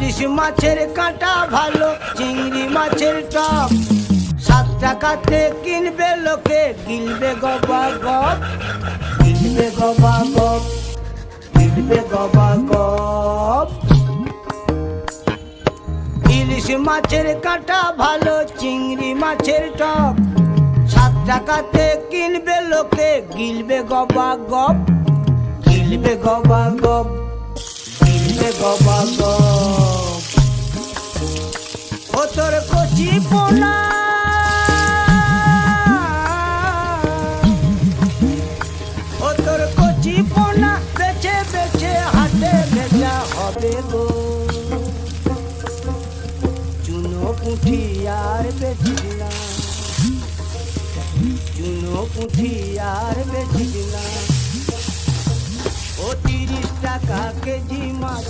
ইলিশ মাছের কাঁটা ভালো, চিংড়ি মাছের টক, 7 টাকাতে কিনবে লোকে, গিলবে গবা গপ, গিলবে গবা গপ, গিলবে গবা গপ। ইলিশ মাছের কাঁটা ভালো, চিংড়ি মাছের টক, 7 টাকাতে কিনবে লোকে, গিলবে গবা গপ, গিলবে গবা গপ, গিলবে গবা গপ। ও তোর কচি পোনা, ও তোর কচি পোনা বেছে বেছে হাটে ভেজা হবে গো। চুনো পুঁঠি আর বেচিস না, চুনো পুঁঠি আর বেচিস না। ও 30 টাকা কেজি মাছ।